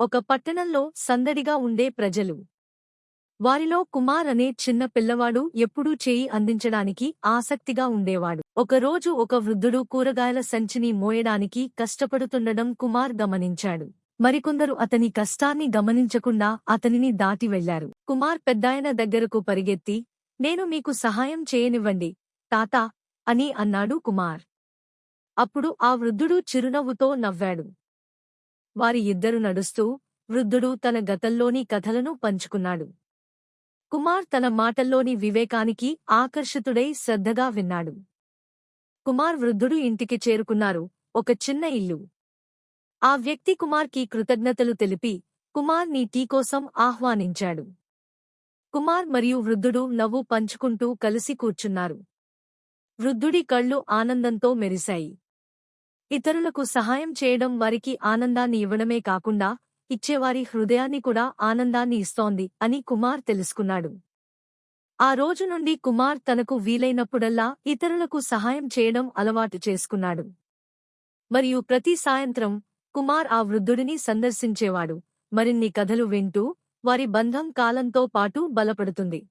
ఒక పట్టణంలో సందడిగా ఉండే ప్రజలు. వారిలో కుమార్ అనే చిన్న పిల్లవాడు ఎప్పుడూ చేయి అందించడానికి ఆసక్తిగా ఉండేవాడు. ఒకరోజు ఒక వృద్ధుడు కూరగాయల సంచిని మోయడానికి కష్టపడుతుండడం కుమార్ గమనించాడు. మరికొందరు అతని కష్టాన్ని గమనించకుండా అతనిని దాటి వెళ్లారు. కుమార్ పెద్దాయన దగ్గరకు పరిగెత్తి, "నేను మీకు సహాయం చేయనివ్వండి, తాతా" అని అన్నాడు కుమార్. అప్పుడు ఆ వృద్ధుడు చిరునవ్వుతో నవ్వాడు. వారి ఇద్దరు నడుస్తూ, వృద్ధుడు తన గతంలోని కథలను పంచుకున్నాడు. కుమార్ తన మాటల్లోని వివేకానికి ఆకర్షితుడై శ్రద్ధగా విన్నాడు. కుమార్ వృద్ధుడు ఇంటికి చేరుకున్నారు. ఒక చిన్న ఇల్లు. ఆ వ్యక్తి కుమార్కి కృతజ్ఞతలు తెలిపి, కుమార్ నీ టీ కోసం ఆహ్వానించాడు. కుమార్ మరియు వృద్ధుడు నవ్వు పంచుకుంటూ కలిసి కూర్చున్నారు. వృద్ధుడి కళ్ళు ఆనందంతో మెరిశాయి. ఇతరులకు సహాయం చేయడం వారికి ఆనందాన్ని ఇవ్వడమే కాకుండా, ఇచ్చేవారి హృదయాన్ని కూడా ఆనందాన్ని ఇస్తోంది అని కుమార్ తెలుసుకున్నాడు. ఆ రోజు నుండి కుమార్ తనకు వీలైనప్పుడల్లా ఇతరులకు సహాయం చేయడం అలవాటు చేసుకున్నాడు. మరియు ప్రతి సాయంత్రం కుమార్ ఆ వృద్ధుడిని సందర్శించేవాడు. మరిన్ని కథలు వింటూ వారి బంధం కాలంతో పాటు బలపడుతుంది.